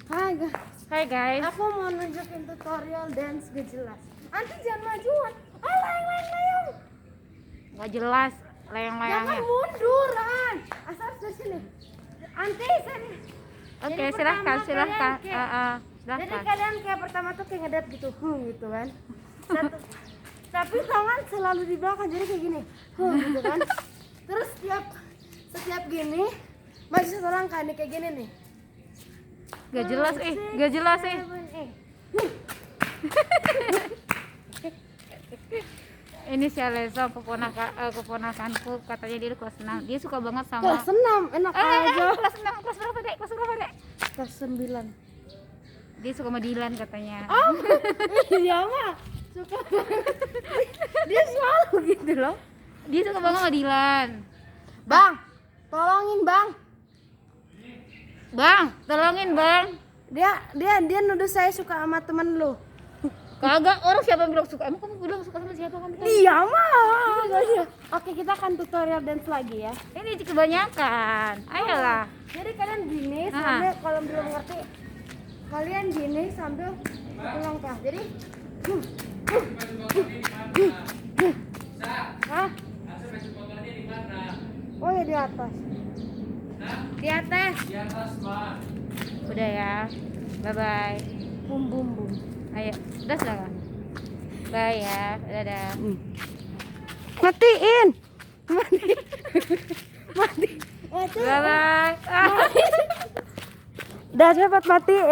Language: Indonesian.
Hai guys. Aku mau nunjukin tutorial dance gak jelas. Anti jangan majuan. Layang. Nggak jelas Jangan layang-layangnya. munduran. Asal dari sini. Anti sini. Oke, Jadi silahkan. pertama kalian kayak- Jadi Silahkan. kalian kayak pertama tuh kayak ngedap gitu, gitu kan. Tapi tangan selalu di belakang jadi kayak gini, gitu kan. Terus setiap gini maju satu langkah nih kayak gini nih. Gak jelas gak jelas 7, 8. Ini si Aleza keponakanku, katanya dia kelas 6. Dia suka banget sama Kelas 6 enak aja. kelas 6, kelas berapa, Dek? Kelas berapa, Dek? Kelas 9. Dia suka sama Dilan katanya. Oh, iya mah. Suka. Dia selalu gitu loh. Dia suka banget sama Dilan. Bang, tolongin bang. Bang, tolongin, Bang. Dia nuduh saya suka sama temen lu. Kagak, orang siapa yang bilang suka? Emang kamu bilang suka sama siapa kamu? Iya mah. Oke, kita akan tutorial dance lagi ya. Ini kebanyakan. Ayolah. Jadi kalian gini sambil kalau belum ngerti, kalian gini sambil satu langkah. Jadi Hah? Oh ya di atas. Di atas. Udah ya. Bye bye. Bum bum bum. Ayo, udah sudah kan? Bye ya. Dadah. Matiin. Mati. Bye bye. Udah cepet matiin.